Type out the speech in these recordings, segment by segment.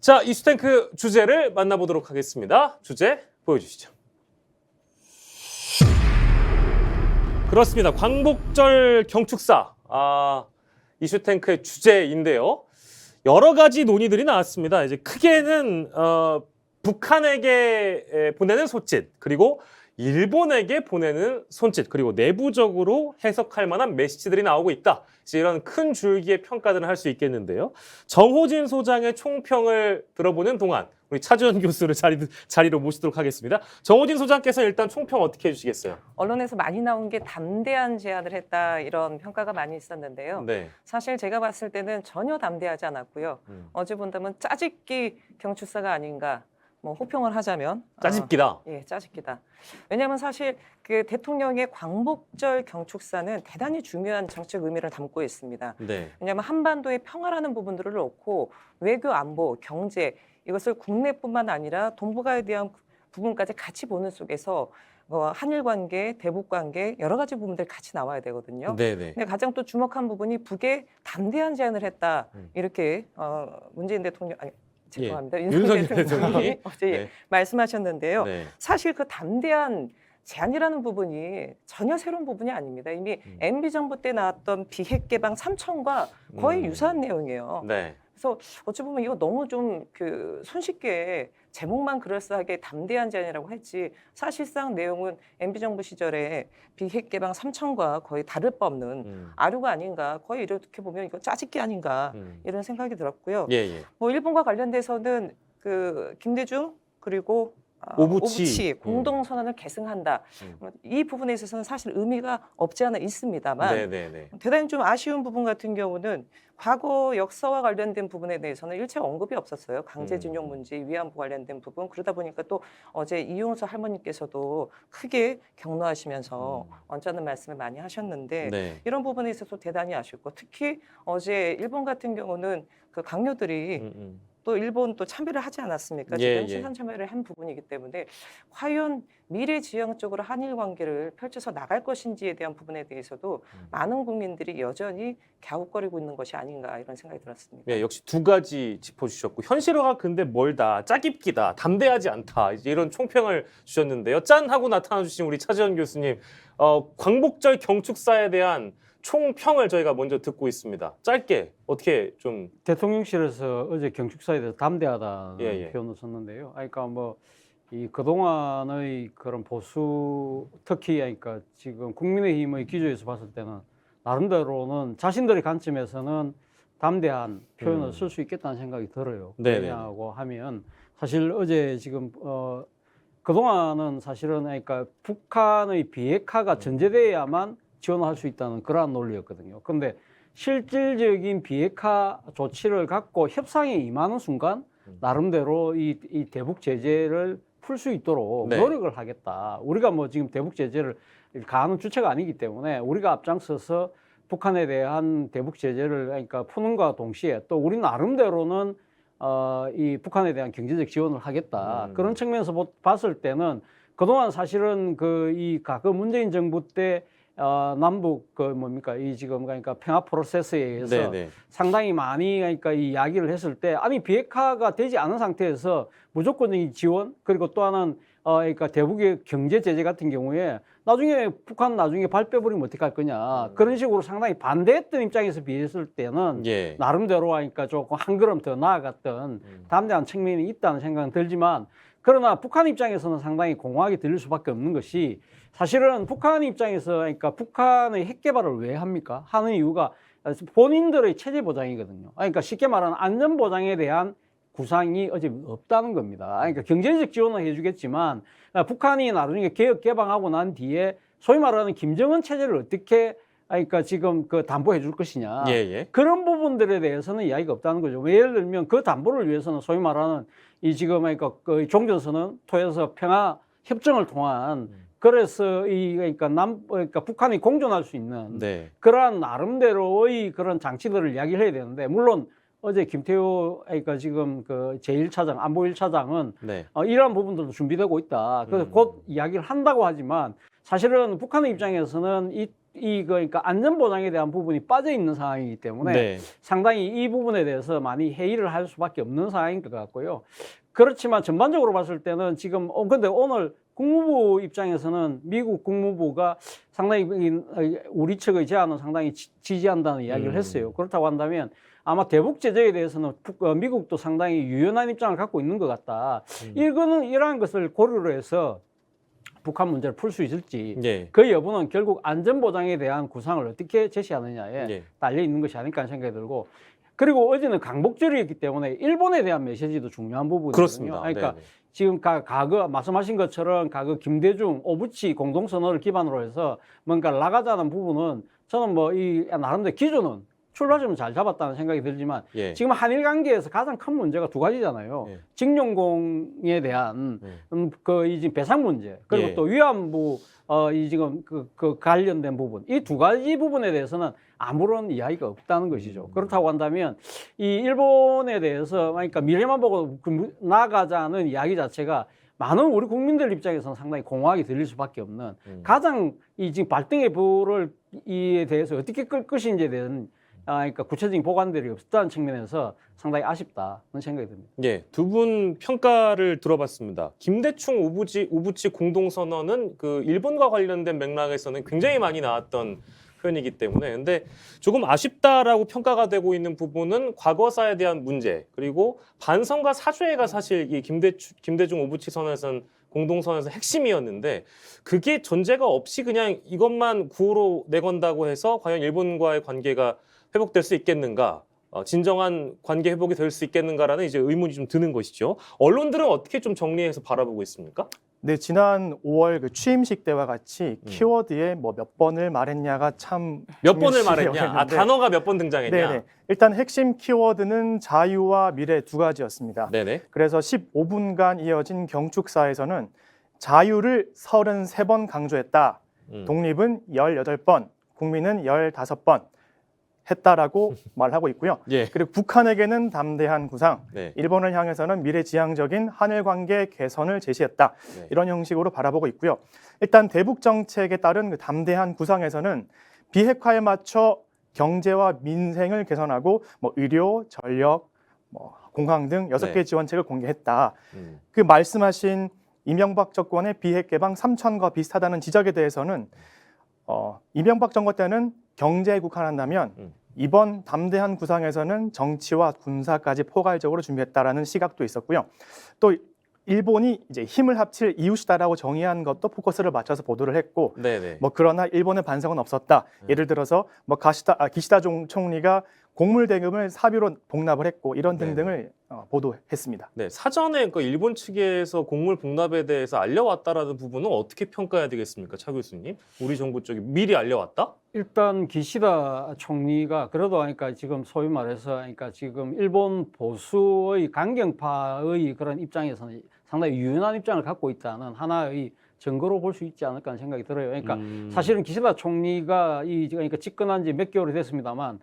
자, 이슈탱크 주제를 만나보도록 하겠습니다. 주제 보여주시죠. 그렇습니다. 광복절 경축사, 이슈탱크의 주제인데요. 여러 가지 논의들이 나왔습니다. 이제 크게는 북한에게 보내는 손짓, 그리고 일본에게 보내는 손짓, 그리고 내부적으로 해석할 만한 메시지들이 나오고 있다. 이제 이런 큰 줄기의 평가들을 할 수 있겠는데요. 정호진 소장의 총평을 들어보는 동안 우리 차주연 교수를 자리로 모시도록 하겠습니다. 정호진 소장께서 일단 총평 어떻게 해주시겠어요? 언론에서 많이 나온 게 담대한 제안을 했다 이런 평가가 많이 있었는데요. 네. 사실 제가 봤을 때는 전혀 담대하지 않았고요. 어제 본다면 짜집기 경축사가 아닌가. 뭐 호평을 하자면 짜집기다. 예, 짜집기다. 왜냐하면 사실 그 대통령의 광복절 경축사는 대단히 중요한 정책 의미를 담고 있습니다. 네. 왜냐하면 한반도의 평화라는 부분들을 놓고 외교, 안보, 경제 이것을 국내뿐만 아니라 동북아에 대한 부분까지 같이 보는 속에서 한일 관계, 대북 관계 여러 가지 부분들 같이 나와야 되거든요. 네네. 근데 가장 또 주목한 부분이 북에 담대한 제안을 했다 이렇게 문재인 대통령 죄송합니다. 예. 윤석열 대통령이 어제 네. 말씀하셨는데요. 네. 사실 그 담대한 제안이라는 부분이 전혀 새로운 부분이 아닙니다. 이미 MB 정부 때 나왔던 비핵 개방 3청과 거의 유사한 내용이에요. 네. 그래서 어찌 보면 이거 너무 좀 그 손쉽게 제목만 그럴싸하게 담대한 제안이라고 했지 사실상 내용은 MB 정부 시절에 비핵 개방 3청과 거의 다를 바 없는 아류가 아닌가 거의 이렇게 보면 이거 짜집기 아닌가 이런 생각이 들었고요. 예, 예. 뭐 일본과 관련돼서는 그 김대중 그리고 오부치. 공동 선언을 계승한다. 이 부분에 있어서는 사실 의미가 없지 않아 있습니다만 네네네. 대단히 좀 아쉬운 부분 같은 경우는 과거 역사와 관련된 부분에 대해서는 일체 언급이 없었어요. 강제징용 문제, 위안부 관련된 부분. 그러다 보니까 또 어제 이용수 할머니께서도 크게 격노하시면서 언짢은 말씀을 많이 하셨는데 네. 이런 부분에 있어서 대단히 아쉽고 특히 어제 일본 같은 경우는 그 강요들이 또 일본 또 참여를 하지 않았습니까? 예, 지금 예. 시선 참여를 한 부분이기 때문에 과연 미래지향적으로 한일 관계를 펼쳐서 나갈 것인지에 대한 부분에 대해서도 많은 국민들이 여전히 갸웃거리고 있는 것이 아닌가 이런 생각이 들었습니다. 네, 역시 두 가지 짚어주셨고 현실화가 근데 멀다, 짜깁기다, 담대하지 않다 이제 이런 총평을 주셨는데요. 짠 하고 나타나주신 우리 차지현 교수님, 광복절 경축사에 대한 총평을 저희가 먼저 듣고 있습니다. 짧게 어떻게 좀 대통령실에서 어제 경축사에 대해서 담대하다는 예, 예. 표현을 썼는데요. 그러니까 뭐 이 그동안의 그런 보수 특히 그러니까 지금 국민의힘의 기조에서 봤을 때는 나름대로는 자신들의 관점에서는 담대한 표현을 쓸 수 있겠다는 생각이 들어요. 네네. 왜냐하고 하면 사실 어제 지금 그동안은 사실은 그러니까 북한의 비핵화가 전제돼야만 지원할 수 있다는 그러한 논리였거든요. 그런데 실질적인 비핵화 조치를 갖고 협상에 임하는 순간 나름대로 이 대북 제재를 풀 수 있도록 네. 노력을 하겠다. 우리가 뭐 지금 대북 제재를 가하는 주체가 아니기 때문에 우리가 앞장서서 북한에 대한 대북 제재를 그러니까 푸는과 동시에 또 우리 나름대로는 이 북한에 대한 경제적 지원을 하겠다. 그런 측면에서 봤을 때는 그동안 사실은 이 문재인 정부 때 남북 이 지금 그러니까 평화 프로세스에 의해서 네네. 상당히 많이 그러니까 이 이야기를 했을 때 아니 비핵화가 되지 않은 상태에서 무조건적인 지원 그리고 또 하나는 그러니까 대북의 경제 제재 같은 경우에 나중에 북한 나중에 발 빼버리면 어떻게 할 거냐 그런 식으로 상당히 반대했던 입장에서 비했을 때는 예. 나름대로 그러니까 조금 한 걸음 더 나아갔던 담대한 측면이 있다는 생각은 들지만 그러나 북한 입장에서는 상당히 공허하게 들릴 수밖에 없는 것이 사실은 북한 입장에서 그러니까 북한의 핵 개발을 왜 합니까? 하는 이유가 본인들의 체제 보장이거든요. 그러니까 쉽게 말하는 안전 보장에 대한 구상이 어제 없다는 겁니다. 그러니까 경제적 지원을 해주겠지만 북한이 나중에 개혁 개방하고 난 뒤에 소위 말하는 김정은 체제를 어떻게 그러니까 지금 담보해 줄 것이냐. 예, 예. 그런 부분들에 대해서는 이야기가 없다는 거죠. 예를 들면 그 담보를 위해서는 소위 말하는 이 지금 그러니까 종전선언 통해서 평화 협정을 통한 그래서 그러니까 북한이 공존할 수 있는 네. 그러한 나름대로의 그런 장치들을 이야기를 해야 되는데 물론 어제 김태호 그러니까 지금 제1차장 안보 1차장은 네. 이러한 부분들도 준비되고 있다. 그래서 곧 이야기를 한다고 하지만 사실은 북한의 입장에서는 이 그러니까 안전 보장에 대한 부분이 빠져 있는 상황이기 때문에 네. 상당히 이 부분에 대해서 많이 회의를 할 수밖에 없는 상황인 것 같고요. 그렇지만 전반적으로 봤을 때는 지금 근데 오늘 국무부 입장에서는 미국 국무부가 상당히 우리 측의 제안은 상당히 지지한다는 이야기를 했어요. 그렇다고 한다면 아마 대북 제재에 대해서는 미국도 상당히 유연한 입장을 갖고 있는 것 같다. 이러한 것을 고려를 해서 북한 문제를 풀 수 있을지 예. 그 여부는 결국 안전보장에 대한 구상을 어떻게 제시하느냐에 예. 달려 있는 것이 아닐까 하는 생각이 들고, 그리고 어제는 강복절이었기 때문에 일본에 대한 메시지도 중요한 부분이거든요. 그렇습니다. 그러니까 네네. 지금 과거 말씀하신 것처럼 과거 김대중, 오부치 공동선언을 기반으로 해서 뭔가 나가자는 부분은 저는 뭐 이 나름대로 기조는 출발점은 잘 잡았다는 생각이 들지만 예. 지금 한일 관계에서 가장 큰 문제가 두 가지잖아요. 예. 징용공에 대한 이 지금 배상 문제, 그리고 예. 또 위안부 이 지금 그 관련된 부분, 이 두 가지 부분에 대해서는 아무런 이야기가 없다는 것이죠. 그렇다고 한다면 이 일본에 대해서 그러니까 미래만 보고 나아가자는 이야기 자체가 많은 우리 국민들 입장에서는 상당히 공허하게 들릴 수밖에 없는 가장 이 지금 발등에 불을 이에 대해서 어떻게 끌 것인지에 대한 그러니까 구체적인 보관들이 없었다는 측면에서 상당히 아쉽다는 생각이 듭니다. 예, 두 분 평가를 들어봤습니다. 김대중 우부치 공동선언은 그 일본과 관련된 맥락에서는 굉장히 많이 나왔던 표현이기 때문에, 근데 조금 아쉽다라고 평가가 되고 있는 부분은 과거사에 대한 문제, 그리고 반성과 사죄가 사실 이 김대중 우부치 선언에서는 공동선언에서 핵심이었는데, 그게 존재가 없이 그냥 이것만 구호로 내건다고 해서 과연 일본과의 관계가 회복될 수 있겠는가, 진정한 관계 회복이 될 수 있겠는가라는 이제 의문이 좀 드는 것이죠. 언론들은 어떻게 좀 정리해서 바라보고 있습니까? 네, 지난 5월 그 취임식 때와 같이 키워드에 뭐 몇 번을 말했냐가 참 몇 번을 중요시 말했냐? 아, 여겼는데, 단어가 몇 번 등장했냐? 네네. 일단 핵심 키워드는 자유와 미래 두 가지였습니다. 네네. 그래서 15분간 이어진 경축사에서는 자유를 33번 강조했다. 독립은 18번, 국민은 15번 했다라고 말하고 있고요. 예. 그리고 북한에게는 담대한 구상, 네. 일본을 향해서는 미래지향적인 한일관계 개선을 제시했다. 네. 이런 형식으로 바라보고 있고요. 일단 대북 정책에 따른 그 담대한 구상에서는 비핵화에 맞춰 경제와 민생을 개선하고 뭐 의료, 전력, 뭐 공항 등 6개 네. 지원책을 공개했다. 그 말씀하신 이명박 정권의 비핵 개방 3천과 비슷하다는 지적에 대해서는 이명박 정권 때는 경제에 국한한다면 이번 담대한 구상에서는 정치와 군사까지 포괄적으로 준비했다라는 시각도 있었고요. 또 일본이 이제 힘을 합칠 이웃이다라고 정의한 것도 포커스를 맞춰서 보도를 했고, 네네. 뭐 그러나 일본의 반성은 없었다. 예를 들어서 뭐 기시다 총리가 곡물 대금을 사비로 복납을 했고 이런 등등을 보도했습니다. 네, 사전에 그 일본 측에서 곡물 복납에 대해서 알려왔다라는 부분은 어떻게 평가해야 되겠습니까, 차 교수님? 우리 정부 쪽이 미리 알려왔다? 일단 기시다 총리가 그래도 그러니까 지금 소위 말해서 그러니까 지금 일본 보수의 강경파의 그런 입장에서는 상당히 유연한 입장을 갖고 있다는 하나의 증거로 볼 수 있지 않을까 하는 생각이 들어요. 그러니까 사실은 기시다 총리가 그러니까 집권한 지 몇 개월이 됐습니다만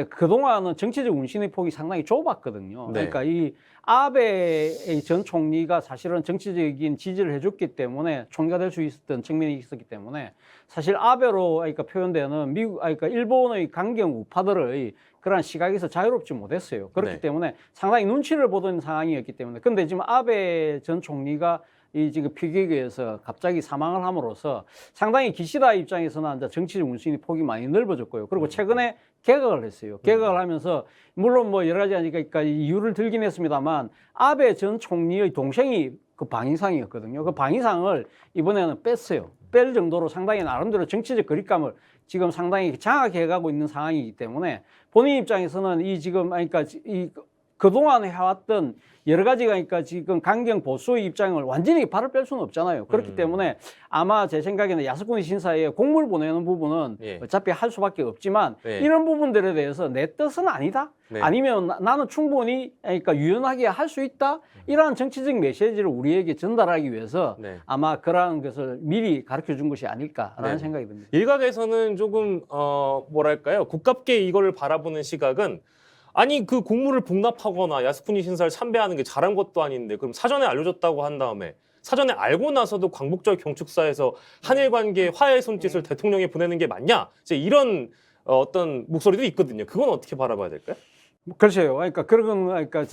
그동안은 정치적 운신의 폭이 상당히 좁았거든요. 네. 그러니까 이 아베 전 총리가 사실은 정치적인 지지를 해줬기 때문에 총리가 될 수 있었던 측면이 있었기 때문에 사실 아베로 그러니까 표현되는 그러니까 일본의 강경 우파들의 그러한 시각에서 자유롭지 못했어요. 그렇기 네. 때문에 상당히 눈치를 보던 상황이었기 때문에. 근데 지금 아베 전 총리가 이 지금 피격에서 갑자기 사망을 함으로써 상당히 기시다 입장에서는 이제 정치적 운신의 폭이 많이 넓어졌고요. 그리고 최근에 개각을 했어요. 개각을 하면서 물론 뭐 여러 가지 하니까 이유를 들긴 했습니다만 아베 전 총리의 동생이 그 방위상이었거든요. 그 방위상을 이번에는 뺐어요. 뺄 정도로 상당히 나름대로 정치적 거리감을 지금 상당히 장악해 가고 있는 상황이기 때문에 본인 입장에서는 이 지금 그러니까 이 그동안 해왔던 여러 가지가 그러니까 지금 강경 보수의 입장을 완전히 발을 뺄 수는 없잖아요. 그렇기 때문에 아마 제 생각에는 야스쿠니 신사에 공물 보내는 부분은 예. 어차피 할 수밖에 없지만 네. 이런 부분들에 대해서 내 뜻은 아니다. 네. 아니면 나는 충분히 그러니까 유연하게 할 수 있다. 이러한 정치적 메시지를 우리에게 전달하기 위해서 네. 아마 그러한 것을 미리 가르쳐 준 것이 아닐까라는 네. 생각이 듭니다. 일각에서는 조금 뭐랄까요, 국갑게 이거를 바라보는 시각은, 아니 그 곡물을 복납하거나 야스쿠니 신사를 참배하는 게 잘한 것도 아닌데 그럼 사전에 알려줬다고 한 다음에 사전에 알고 나서도 광복절 경축사에서 한일 관계 화해 손짓을 대통령에 보내는 게 맞냐? 이제 이런 어떤 목소리도 있거든요. 그건 어떻게 바라봐야 될까요? 글쎄요. 그러니까 그런 건 그러니까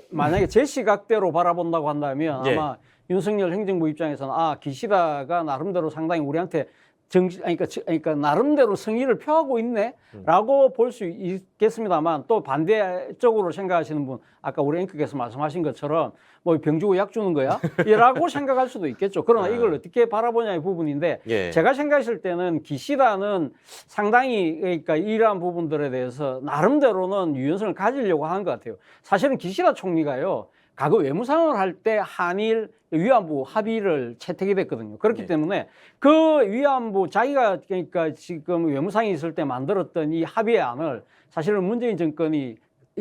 만약에 제 시각대로 바라본다고 한다면 예. 아마 윤석열 행정부 입장에서는 기시다가 나름대로 상당히 우리한테 그러니까 나름대로 성의를 표하고 있네라고 볼 수 있겠습니다만 또 반대쪽으로 생각하시는 분 아까 우리 앵커께서 말씀하신 것처럼 뭐 병 주고 약 주는 거야? 라고 생각할 수도 있겠죠. 그러나 이걸 어떻게 바라보냐의 부분인데 예. 제가 생각했을 때는 기시다는 상당히 그러니까 이러한 부분들에 대해서 나름대로는 유연성을 가지려고 하는 것 같아요. 사실은 기시다 총리가요. 과거 외무상을 할 때 한일 위안부 합의를 채택이 됐거든요. 그렇기 네. 때문에 그 위안부 자기가 그러니까 지금 외무상이 있을 때 만들었던 이 합의의 안을 사실은 문재인 정권이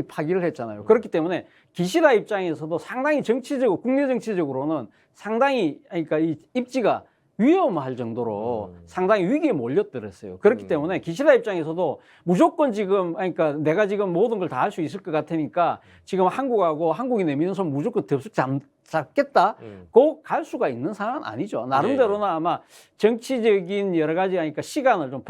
파기를 했잖아요. 그렇기 때문에 기시다 입장에서도 상당히 국내 정치적으로는 상당히 그러니까 이 입지가 위험할 정도로 상당히 위기에 몰렸더랬어요. 그렇기 때문에 기시다 입장에서도 무조건 지금 그러니까 내가 지금 모든 걸 다 할 수 있을 것 같으니까 지금 한국하고 한국이 내미는 손 무조건 덥석 잡겠다. 꼭 갈 수가 있는 상황은 아니죠. 나름대로는 아마 정치적인 여러 가지 하니까 시간을 좀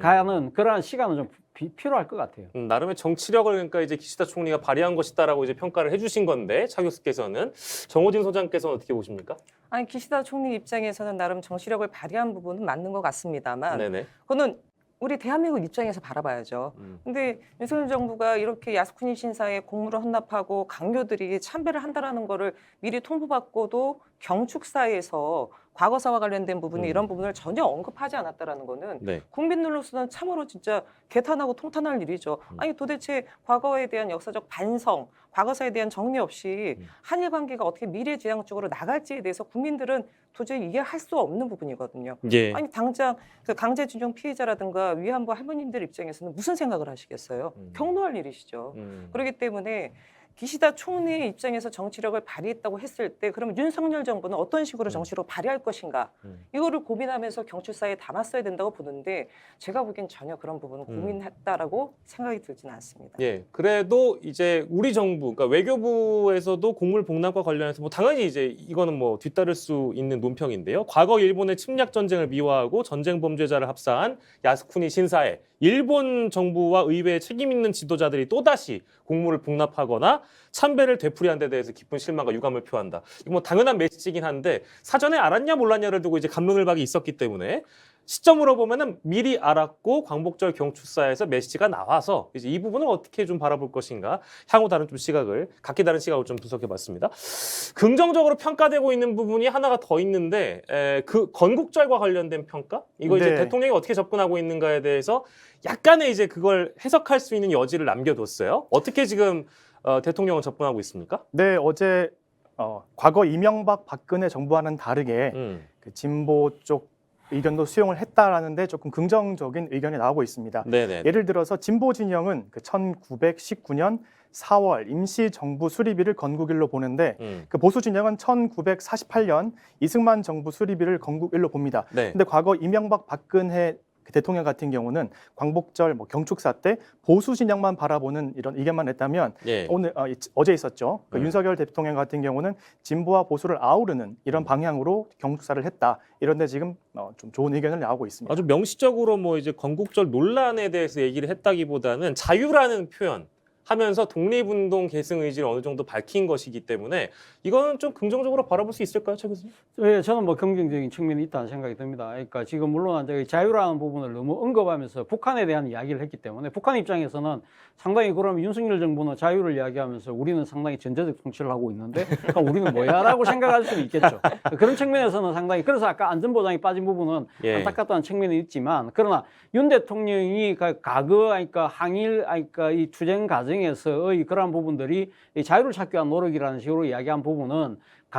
가는 그러한 시간은 좀 필요할 것 같아요. 나름의 정치력을 그러니까 이제 기시다 총리가 발휘한 것이다라고 이제 평가를 해주신 건데 차 교수께서는 정호진 소장께서는 어떻게 보십니까? 아니 기시다 총리 입장에서는 나름 정치력을 발휘한 부분은 맞는 것 같습니다만 네네. 그거는 우리 대한민국 입장에서 바라봐야죠. 근데 윤석열 정부가 이렇게 야스쿠니 신사에 공물을 헌납하고 강요들이 참배를 한다라는 거를 미리 통보받고도 경축사에서 과거사와 관련된 부분이 이런 부분을 전혀 언급하지 않았다라는 거는 네. 국민들로서는 참으로 진짜 개탄하고 통탄할 일이죠. 아니 도대체 과거에 대한 역사적 반성, 과거사에 대한 정리 없이 한일 관계가 어떻게 미래지향적으로 나갈지에 대해서 국민들은 도저히 이해할 수 없는 부분이거든요. 예. 아니 당장 그 강제징용 피해자라든가 위안부 할머님들 입장에서는 무슨 생각을 하시겠어요? 경로할 일이시죠. 그렇기 때문에 기시다 총리의 입장에서 정치력을 발휘했다고 했을 때 그러면 윤석열 정부는 어떤 식으로 정치로 발휘할 것인가 이거를 고민하면서 경축사에 담았어야 된다고 보는데 제가 보기엔 전혀 그런 부분은 고민했다라고 생각이 들지는 않습니다. 예. 그래도 이제 우리 정부, 그러니까 외교부에서도 곡물 복납과 관련해서 뭐 당연히 이제 이거는 뭐 뒤따를 수 있는 논평인데요. 과거 일본의 침략 전쟁을 미화하고 전쟁 범죄자를 합사한 야스쿠니 신사에 일본 정부와 의회의 책임 있는 지도자들이 또다시 곡물을 복납하거나 참배를 되풀이한 데 대해서 깊은 실망과 유감을 표한다. 이거 뭐 당연한 메시지긴 한데 사전에 알았냐 몰랐냐를 두고 이제 갑론을박이 있었기 때문에 시점으로 보면은 미리 알았고 광복절 경축사에서 메시지가 나와서 이제 이 부분을 어떻게 좀 바라볼 것인가 향후 다른 좀 시각을 각기 다른 시각을 좀 분석해봤습니다. 긍정적으로 평가되고 있는 부분이 하나가 더 있는데 그 건국절과 관련된 평가 이거 이제 네. 대통령이 어떻게 접근하고 있는가에 대해서 약간의 이제 그걸 해석할 수 있는 여지를 남겨뒀어요. 어떻게 지금 대통령은 접근하고 있습니까? 네, 어제 과거 이명박 박근혜 정부와는 다르게 그 진보 쪽 의견도 수용을 했다라는데 조금 긍정적인 의견이 나오고 있습니다. 네네. 예를 들어서 진보 진영은 그 1919년 4월 임시 정부 수립일을 건국일로 보는데 그 보수 진영은 1948년 이승만 정부 수립일을 건국일로 봅니다. 네. 근데 과거 이명박 박근혜 그 대통령 같은 경우는 광복절 뭐 경축사 때 보수 진영만 바라보는 이런 의견만 냈다면 예. 오늘 어제 있었죠. 그 윤석열 대통령 같은 경우는 진보와 보수를 아우르는 이런 방향으로 경축사를 했다. 이런데 지금 좀 좋은 의견을 나오고 있습니다. 아주 명시적으로 뭐 이제 건국절 논란에 대해서 얘기를 했다기보다는 자유라는 표현 하면서 독립운동 계승 의지를 어느 정도 밝힌 것이기 때문에 이거는 좀 긍정적으로 바라볼 수 있을까요, 최 교수님? 예, 저는 뭐 긍정적인 측면이 있다는 생각이 듭니다. 그러니까 지금 물론 저기 자유라는 부분을 너무 언급하면서 북한에 대한 이야기를 했기 때문에 북한 입장에서는 상당히 그러면 윤석열 정부는 자유를 이야기하면서 우리는 상당히 전제적 통치를 하고 있는데 그럼 우리는 뭐야라고 생각할 수는 있겠죠. 그런 측면에서는 상당히 그래서 아까 안전보장이 빠진 부분은 예. 안타깝다는 측면이 있지만 그러나 윤 대통령이 과거 그러니까 항일 그러니까 이 투쟁 과정에서의 그러한 부분들이 이 자유를 찾기 위한 노력이라는 식으로 이야기한 부분은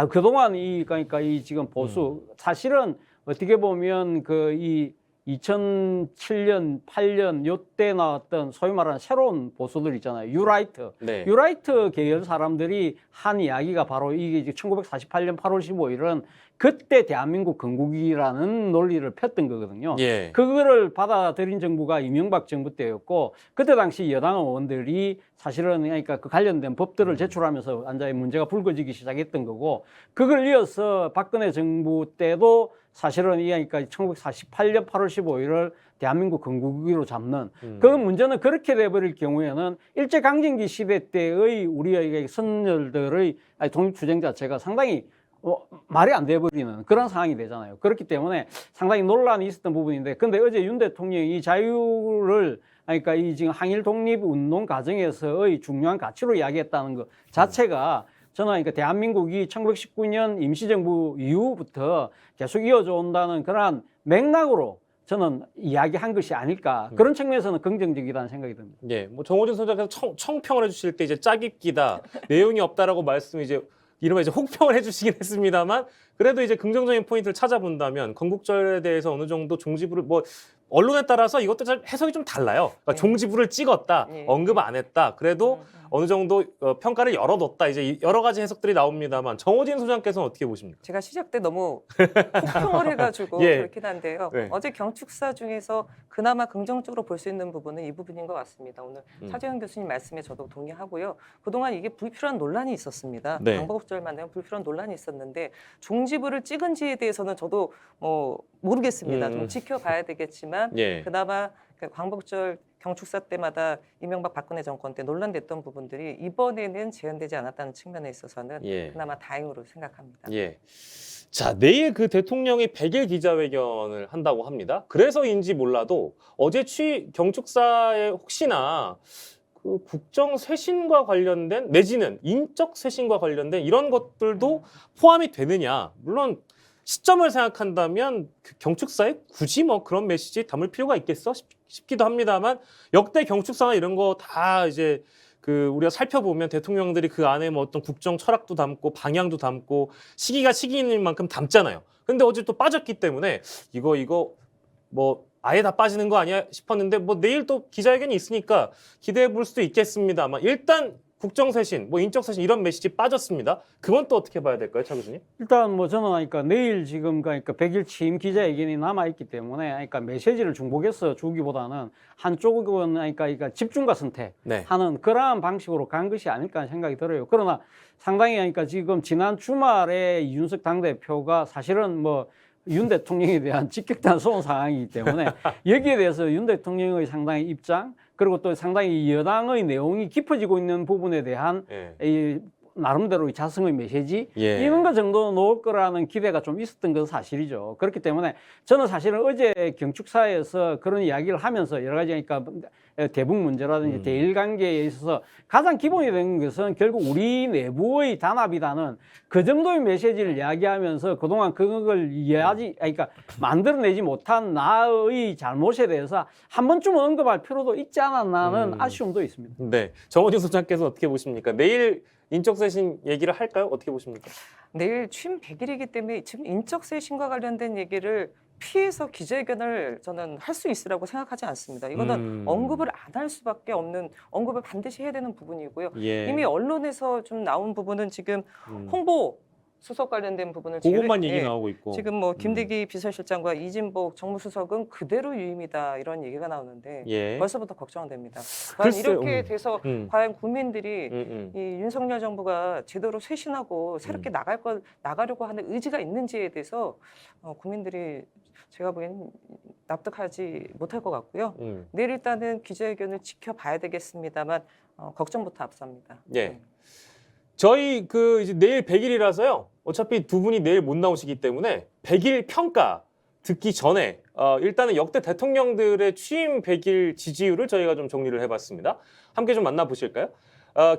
그동안 그러니까 이 지금 보수 사실은 어떻게 보면 이 2007년, 8년 요때 나왔던 소위 말하는 새로운 보수들 있잖아요. 유라이트. 네. 유라이트 계열 사람들이 한 이야기가 바로 이게 1948년 8월 15일은 그때 대한민국 건국이라는 논리를 폈던 거거든요. 예. 그거를 받아들인 정부가 이명박 정부 때였고 그때 당시 여당 의원들이 사실은 그러니까 그 관련된 법들을 제출하면서 완전히 문제가 불거지기 시작했던 거고 그걸 이어서 박근혜 정부 때도 사실은 그러니까 1948년 8월 15일을 대한민국 건국기로 잡는 그 문제는 그렇게 돼버릴 경우에는 일제강점기 시대 때의 우리의 선열들의 독립투쟁 자체가 상당히 말이 안 돼버리는 그런 상황이 되잖아요. 그렇기 때문에 상당히 논란이 있었던 부분인데 근데 어제 윤 대통령이 이 자유를 그러니까 이 지금 항일 독립 운동 과정에서의 중요한 가치로 이야기했다는 것 자체가 저는 그러니까 대한민국이 1919년 임시정부 이후부터 계속 이어져 온다는 그러한 맥락으로 저는 이야기한 것이 아닐까 그런 측면에서는 긍정적이라는 생각이 듭니다. 예, 뭐 정호준 소장께서 청평을 해주실 때 이제 짜깁기다, 내용이 없다라고 이른바 이제 혹평을 해주시긴 했습니다만 그래도 이제 긍정적인 포인트를 찾아본다면 건국절에 대해서 어느 정도 종지부를 뭐 언론에 따라서 이것도 잘 해석이 좀 달라요. 그러니까 종지부를 찍었다, 언급 안 했다. 그래도 어느 정도 평가를 열어뒀다. 이제 여러 가지 해석들이 나옵니다만 정호진 소장께서는 어떻게 보십니까? 제가 시작 때 너무 혹평을 해가지고 예. 그렇긴 한데요. 네. 어제 경축사 중에서 그나마 긍정적으로 볼 수 있는 부분은 이 부분인 것 같습니다. 오늘 차재현 교수님 말씀에 저도 동의하고요. 그동안 이게 불필요한 논란이 있었습니다. 네. 광복절만 되면 불필요한 논란이 있었는데 종지부를 찍은지에 대해서는 저도 모르겠습니다. 좀 지켜봐야 되겠지만 예. 그나마 광복절 경축사 때마다 이명박 박근혜 정권 때 논란됐던 부분들이 이번에는 재현되지 않았다는 측면에 있어서는 예. 그나마 다행으로 생각합니다. 예. 자, 내일 그 대통령이 100일 기자회견을 한다고 합니다. 그래서인지 몰라도 어제 경축사에 혹시나 그 국정 쇄신과 관련된 내지는 인적 쇄신과 관련된 이런 것들도 포함이 되느냐. 물론 시점을 생각한다면 그 경축사에 굳이 뭐 그런 메시지 담을 필요가 있겠어 싶기도 합니다만 역대 경축사나 이런 거 다 이제 그 우리가 살펴보면 대통령들이 그 안에 뭐 어떤 국정 철학도 담고 방향도 담고 시기가 시기인 만큼 담잖아요. 근데 어제 또 빠졌기 때문에 이거 뭐 아예 다 빠지는 거 아니야 싶었는데 뭐 내일 또 기자회견이 있으니까 기대해 볼 수도 있겠습니다만 일단 국정쇄신, 뭐 인적쇄신 이런 메시지 빠졌습니다. 그건 또 어떻게 봐야 될까요, 차 교수님? 일단 뭐 저는 그러니까 내일 지금 그러니까 100일 취임 기자회견이 남아 있기 때문에 그러니까 메시지를 중복해서 주기보다는 한쪽은 그러니까 집중과 선택하는 네. 그러한 방식으로 간 것이 아닐까 하는 생각이 들어요. 그러나 상당히 그러니까 지금 지난 주말에 이준석 당대표가 사실은 뭐 윤 대통령에 대한 직격탄 쏘는 상황이기 때문에 여기에 대해서 윤 대통령의 상당히 입장 그리고 또 상당히 여당의 내용이 깊어지고 있는 부분에 대한 예. 이 나름대로의 자성의 메시지 예. 이런 것 정도 놓을 거라는 기대가 좀 있었던 건 사실이죠. 그렇기 때문에 저는 사실은 어제 경축사에서 그런 이야기를 하면서 여러 가지 그러니까 대북 문제라든지 대일 관계에 있어서 가장 기본이 된 것은 결국 우리 내부의 단합이라는 그 정도의 메시지를 이야기하면서 그동안 그걸 그러니까 만들어내지 못한 나의 잘못에 대해서 한 번쯤 언급할 필요도 있지 않았나는 아쉬움도 있습니다. 네. 정호진 소장께서 어떻게 보십니까? 내일 인적쇄신 얘기를 할까요? 어떻게 보십니까? 내일 취임 100일이기 때문에 지금 인적쇄신과 관련된 얘기를 피해서 기자회견을 저는 할 수 있으라고 생각하지 않습니다. 이거는 언급을 안 할 수밖에 없는 언급을 반드시 해야 되는 부분이고요. 예. 이미 언론에서 좀 나온 부분은 지금 홍보 수석 관련된 부분을 그것만 얘기 예, 나오고 있고. 지금 뭐 김대기 비서실장과 이진복 정무수석은 그대로 유임이다 이런 얘기가 나오는데 예. 벌써부터 걱정됩니다. 과연 글쎄요. 이렇게 돼서 과연 국민들이 이 윤석열 정부가 제대로 쇄신하고 새롭게 나가려고 하는 의지가 있는지에 대해서 국민들이 제가 보기에는 납득하지 못할 것 같고요. 내일 일단은 기자회견을 지켜봐야 되겠습니다만 걱정부터 앞섭니다. 예. 저희 그 이제 내일 100일이라서요. 어차피 두 분이 내일 못 나오시기 때문에 100일 평가 듣기 전에 일단은 역대 대통령들의 취임 100일 지지율을 저희가 좀 정리를 해봤습니다. 함께 좀 만나보실까요?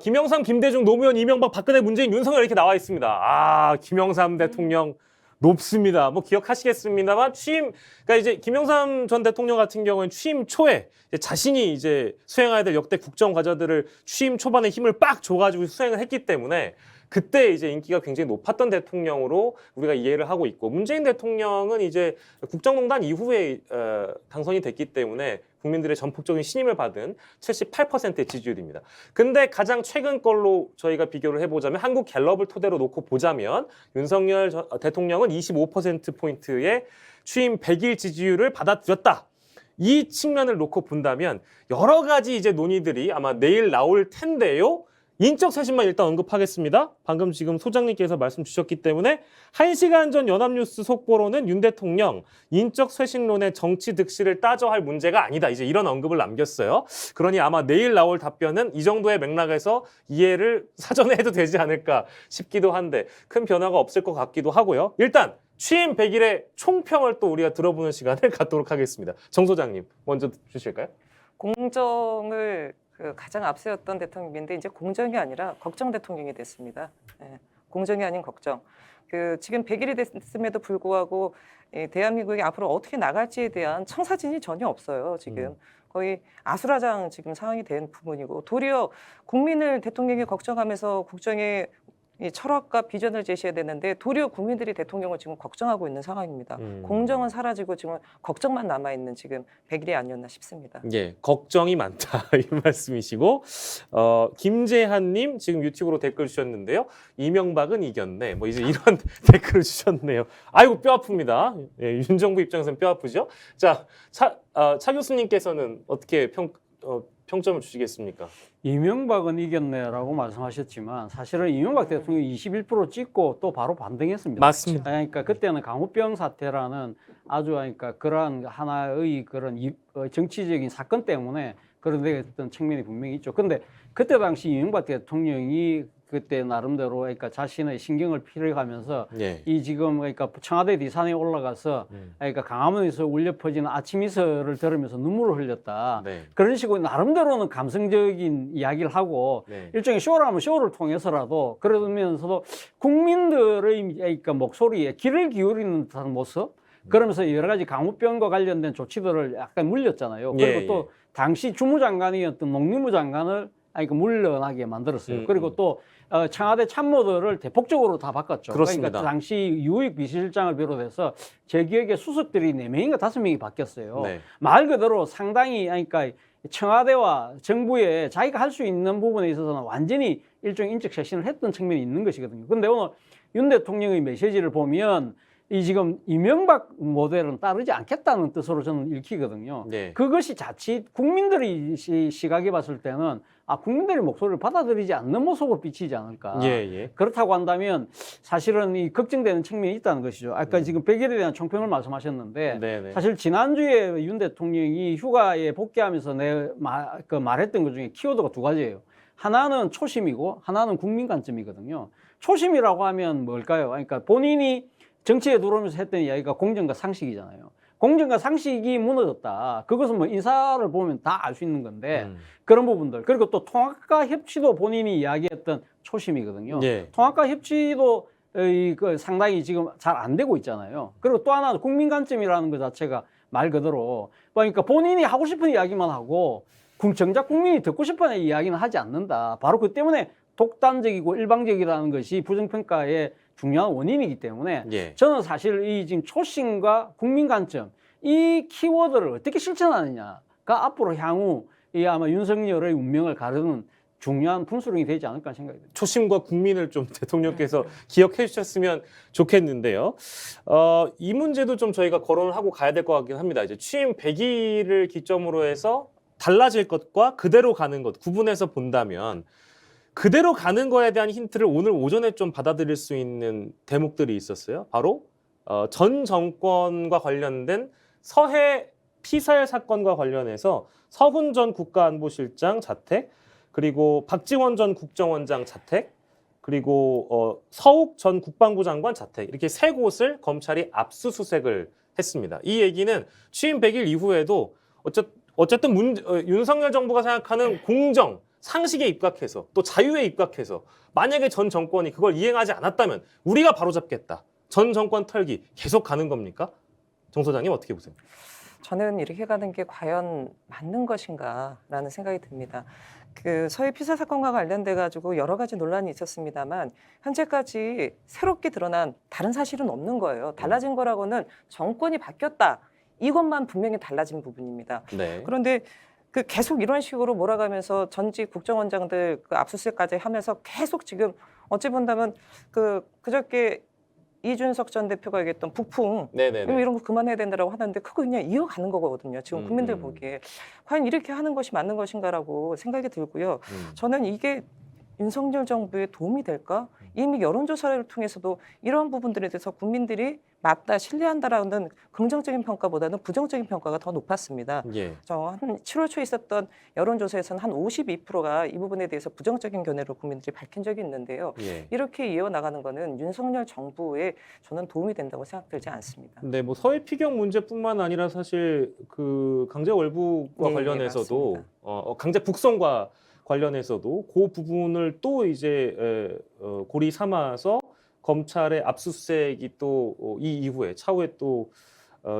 김영삼, 김대중, 노무현, 이명박, 박근혜, 문재인, 윤석열 이렇게 나와 있습니다. 아, 김영삼 대통령 높습니다. 뭐 기억하시겠습니다만 그러니까 이제 김영삼 전 대통령 같은 경우는 취임 초에 이제 자신이 이제 수행해야 될 역대 국정 과제들을 취임 초반에 힘을 빡 줘가지고 수행을 했기 때문에 그때 이제 인기가 굉장히 높았던 대통령으로 우리가 이해를 하고 있고 문재인 대통령은 이제 국정농단 이후에 당선이 됐기 때문에 국민들의 전폭적인 신임을 받은 78%의 지지율입니다. 근데 가장 최근 걸로 저희가 비교를 해보자면 한국 갤럽을 토대로 놓고 보자면 윤석열 대통령은 25%포인트의 취임 100일 지지율을 받아들였다. 이 측면을 놓고 본다면 여러 가지 이제 논의들이 아마 내일 나올 텐데요. 인적 쇄신만 일단 언급하겠습니다. 방금 지금 소장님께서 말씀 주셨기 때문에 1시간 전 연합뉴스 속보로는 윤 대통령 인적 쇄신론의 정치 득실을 따져 할 문제가 아니다. 이제 이런 언급을 남겼어요. 그러니 아마 내일 나올 답변은 이 정도의 맥락에서 이해를 사전에 해도 되지 않을까 싶기도 한데 큰 변화가 없을 것 같기도 하고요. 일단 취임 100일의 총평을 또 우리가 들어보는 시간을 갖도록 하겠습니다. 정 소장님 먼저 주실까요? 공정을 가장 앞세웠던 대통령인데 이제 공정이 아니라 걱정 대통령이 됐습니다. 예, 공정이 아닌 걱정. 지금 100일이 됐음에도 불구하고 대한민국이 앞으로 어떻게 나갈지에 대한 청사진이 전혀 없어요. 지금 거의 아수라장 지금 상황이 된 부분이고 도리어 국민을 대통령이 걱정하면서 국정의 이 철학과 비전을 제시해야 되는데 도리어 국민들이 대통령을 지금 걱정하고 있는 상황입니다. 공정은 사라지고 지금 걱정만 남아있는 지금 100일이 아니었나 싶습니다. 예, 걱정이 많다 이 말씀이시고 김재한님 지금 유튜브로 댓글 주셨는데요. 이명박은 이겼네. 뭐 이제 이런 댓글을 주셨네요. 아이고 뼈 아픕니다. 예, 윤 정부 입장에서는 뼈 아프죠. 자, 차 교수님께서는 어떻게 평점을 주시겠습니까? 이명박은 이겼네라고 말씀하셨지만 사실은 이명박 대통령이 21% 찍고 또 바로 반등했습니다. 맞습니다. 그러니까 그때는 강우병 사태라는 아주 그러니까 그러한 하나의 그런 정치적인 사건 때문에 그런 됐던 측면이 분명히 있죠. 근데 그때 당시 이명박 대통령이 그때 나름대로 그러니까 자신의 신경을 피력하면서 예. 이 지금 그러니까 청와대 디산에 올라가서 그러니까 강화문에서 울려 퍼지는 아침 이슬을 들으면서 눈물을 흘렸다. 네. 그런 식으로 나름대로는 감성적인 이야기를 하고 네. 일종의 쇼라면 쇼를 통해서라도 그러면서도 국민들의 그러니까 목소리에 귀를 기울이는 듯한 모습 그러면서 여러 가지 강우병과 관련된 조치들을 약간 물렸잖아요. 그리고 예, 또 당시 주무장관이었던 농림부 장관을 물러나게 만들었어요. 그리고 또 청와대 참모들을 대폭적으로 다 바꿨죠. 그렇습니다. 그러니까 당시 유익 비서실장을 비롯해서 제 기억에 수석들이 4명인가 5명이 바뀌었어요. 네. 말 그대로 상당히 그러니까 청와대와 정부에 자기가 할 수 있는 부분에 있어서는 완전히 일종의 인적 쇄신을 했던 측면이 있는 것이거든요. 근데 오늘 윤 대통령의 메시지를 보면 이 지금 이명박 모델은 따르지 않겠다는 뜻으로 저는 읽히거든요. 네. 그것이 자칫 국민들이 시각에 봤을 때는 국민들의 목소리를 받아들이지 않는 모습으로 비치지 않을까. 예. 그렇다고 한다면 사실은 이 걱정되는 측면이 있다는 것이죠. 아까 지금 100일에 대한 총평을 말씀하셨는데 네네. 사실 지난주에 윤 대통령이 휴가에 복귀하면서 말했던 것 중에 키워드가 2가지예요. 하나는 초심이고 하나는 국민 관점이거든요. 초심이라고 하면 뭘까요? 그러니까 본인이 정치에 들어오면서 했던 이야기가 공정과 상식이잖아요. 공정과 상식이 무너졌다. 그것은 뭐 인사를 보면 다 알 수 있는 건데 그런 부분들. 그리고 또 통합과 협치도 본인이 이야기했던 초심이거든요. 예. 통합과 협치도 상당히 지금 잘 안 되고 있잖아요. 그리고 또 하나 국민 관점이라는 것 자체가 말 그대로 그러니까 본인이 하고 싶은 이야기만 하고 정작 국민이 듣고 싶은 이야기는 하지 않는다. 바로 그 때문에 독단적이고 일방적이라는 것이 부정평가의 중요한 원인이기 때문에 예. 저는 사실 이 지금 초심과 국민 관점 이 키워드를 어떻게 실천하느냐가 앞으로 향후 이 아마 윤석열의 운명을 가르는 중요한 분수령이 되지 않을까 생각이 듭니다. 초심과 국민을 좀 대통령께서 기억해 주셨으면 좋겠는데요. 이 문제도 좀 저희가 거론을 하고 가야 될 것 같긴 합니다. 이제 취임 100일을 기점으로 해서 달라질 것과 그대로 가는 것 구분해서 본다면 그대로 가는 거에 대한 힌트를 오늘 오전에 좀 받아들일 수 있는 대목들이 있었어요. 바로 전 정권과 관련된 서해 피살 사건과 관련해서 서훈 전 국가안보실장 자택, 그리고 박지원 전 국정원장 자택, 그리고 서욱 전 국방부 장관 자택 이렇게 3곳을 검찰이 압수수색을 했습니다. 이 얘기는 취임 100일 이후에도 어쨌든 윤석열 정부가 생각하는 공정, 상식에 입각해서 또 자유에 입각해서 만약에 전 정권이 그걸 이행하지 않았다면 우리가 바로잡겠다. 전 정권 털기 계속 가는 겁니까? 정 소장님 어떻게 보세요? 저는 이렇게 가는 게 과연 맞는 것인가라는 생각이 듭니다. 서해 피살 사건과 관련돼 가지고 여러 가지 논란이 있었습니다만 현재까지 새롭게 드러난 다른 사실은 없는 거예요. 달라진 거라고는 정권이 바뀌었다. 이것만 분명히 달라진 부분입니다. 네. 그런데 계속 이런 식으로 몰아가면서 전직 국정원장들 압수수색까지 하면서 계속 지금 어찌 본다면 그저께 이준석 전 대표가 얘기했던 북풍 네네네. 이런 거 그만해야 된다라고 하는데 그거 그냥 이어가는 거거든요. 지금 국민들 보기에 과연 이렇게 하는 것이 맞는 것인가라고 생각이 들고요. 저는 이게 윤석열 정부에 도움이 될까? 이미 여론조사를 통해서도 이러한 부분들에 대해서 국민들이 맞다, 신뢰한다라는 긍정적인 평가보다는 부정적인 평가가 더 높았습니다. 예. 한 7월 초에 있었던 여론조사에서는 한 52%가 이 부분에 대해서 부정적인 견해를 국민들이 밝힌 적이 있는데요. 예. 이렇게 이어나가는 거는 윤석열 정부에 저는 도움이 된다고 생각들지 않습니다. 네, 뭐 서해 피격 문제뿐만 아니라 사실 그 강제 월북과 네, 관련해서도 맞습니다. 강제 북송과 관련해서도 그 부분을 또 이제 고리 삼아서 검찰의 압수수색이 또 이 이후에 차후에 또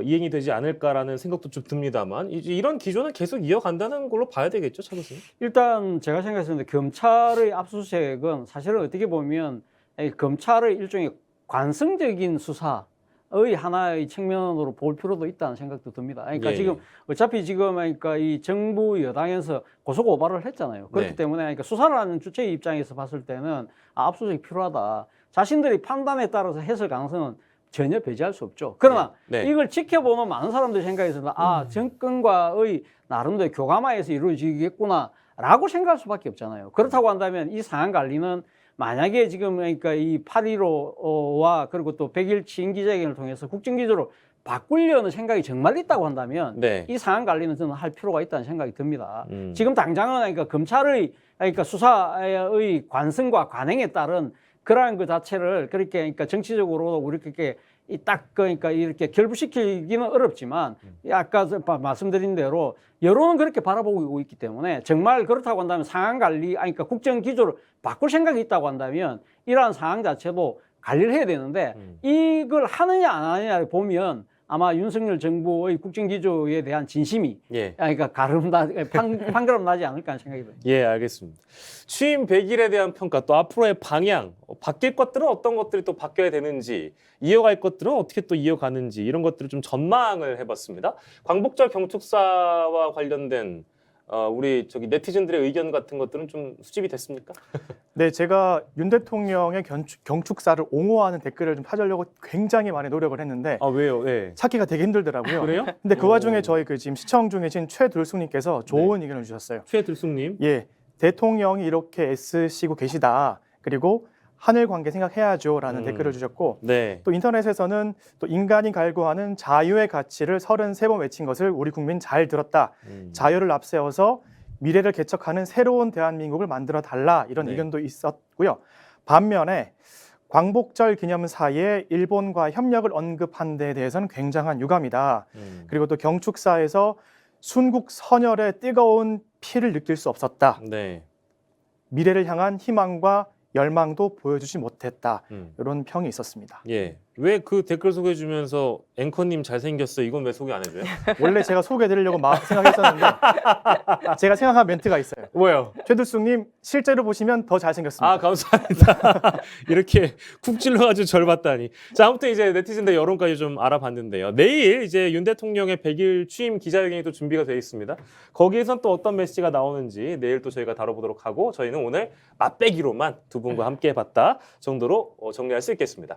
이행이 되지 않을까라는 생각도 좀 듭니다만 이제 이런 기조는 계속 이어간다는 걸로 봐야 되겠죠, 차 교수님? 일단 제가 생각했을 때 검찰의 압수수색은 사실은 어떻게 보면 이 검찰의 일종의 관성적인 수사의 하나의 측면으로 볼 필요도 있다는 생각도 듭니다. 그러니까 예. 지금 어차피 지금 그러니까 이 정부 여당에서 고소 고발을 했잖아요. 그렇기 네. 때문에 그러니까 수사를 하는 주체의 입장에서 봤을 때는 압수수색이 필요하다. 자신들이 판단에 따라서 해설 가능성은 전혀 배제할 수 없죠. 그러나 네. 네. 이걸 지켜보는 많은 사람들이 생각해서는 정권과의 나름대로 교감하에서 이루어지겠구나라고 생각할 수밖에 없잖아요. 그렇다고 한다면 이 상황 관리는 만약에 지금 그러니까 이 8.15와 그리고 또 100일 취임 기자회견을 통해서 국정기조를 바꾸려는 생각이 정말 있다고 한다면 네. 이 상황 관리는 저는 할 필요가 있다는 생각이 듭니다. 음. 지금 당장은 그러니까 검찰의 그러니까 수사의 관성과 관행에 따른 그러한 그 자체를 그렇게 그러니까 정치적으로 우리 이렇게 딱 그러니까 이렇게 결부시키기는 어렵지만 아까 말씀드린 대로 여론은 그렇게 바라보고 있기 때문에 정말 그렇다고 한다면 상황 관리 아니 그러니까 국정 기조를 바꿀 생각이 있다고 한다면 이러한 상황 자체도 관리를 해야 되는데 이걸 하느냐 안 하느냐를 보면 아마 윤석열 정부의 국정 기조에 대한 진심이 예. 그러니까 판가름 나지 않을까 하는 생각이 듭니다. 예, 알겠습니다. 취임 100일에 대한 평가, 또 앞으로의 방향, 바뀔 것들은 어떤 것들이 또 바뀌어야 되는지, 이어갈 것들은 어떻게 또 이어가는지 이런 것들을 좀 전망을 해봤습니다. 광복절 경축사와 관련된 우리 저기 네티즌들의 의견 같은 것들은 좀 수집이 됐습니까? 네, 제가 윤 대통령의 경축사를 옹호하는 댓글을 좀 찾으려고 굉장히 많이 노력을 했는데 아 왜요? 예. 찾기가 되게 힘들더라고요. 그래요? 근데 그 오. 와중에 저희 그 지금 시청 중에 계신 최들숙님께서 좋은 의견을 주셨어요. 최들숙님. 예, 대통령이 이렇게 애쓰시고 계시다. 그리고 하늘 관계 생각해야죠라는 댓글을 주셨고 네. 또 인터넷에서는 또 인간이 갈구하는 자유의 가치를 33번 외친 것을 우리 국민 잘 들었다. 자유를 앞세워서 미래를 개척하는 새로운 대한민국을 만들어 달라 이런 네. 의견도 있었고요. 반면에 광복절 기념사에 일본과 협력을 언급한 데 대해서는 굉장한 유감이다. 그리고 또 경축사에서 순국 선열의 뜨거운 피를 느낄 수 없었다. 네. 미래를 향한 희망과 열망도 보여주지 못했다. 이런 평이 있었습니다. 예. 왜 그 댓글 소개해 주면서 앵커님 잘생겼어 이건 왜 소개 안 해줘요? 원래 제가 소개해드리려고 생각했었는데 제가 생각한 멘트가 있어요. 뭐요? 최들숙님 실제로 보시면 더 잘생겼습니다. 아 감사합니다. 이렇게 쿡 찔러가지고 절 봤다니. 자 아무튼 이제 네티즌들 여론까지 좀 알아봤는데요. 내일 이제 윤 대통령의 100일 취임 기자회견이 또 준비가 되어 있습니다. 거기에선 또 어떤 메시지가 나오는지 내일 또 저희가 다뤄보도록 하고 저희는 오늘 맛배기로만 두 분과 함께 봤다 정도로 정리할 수 있겠습니다.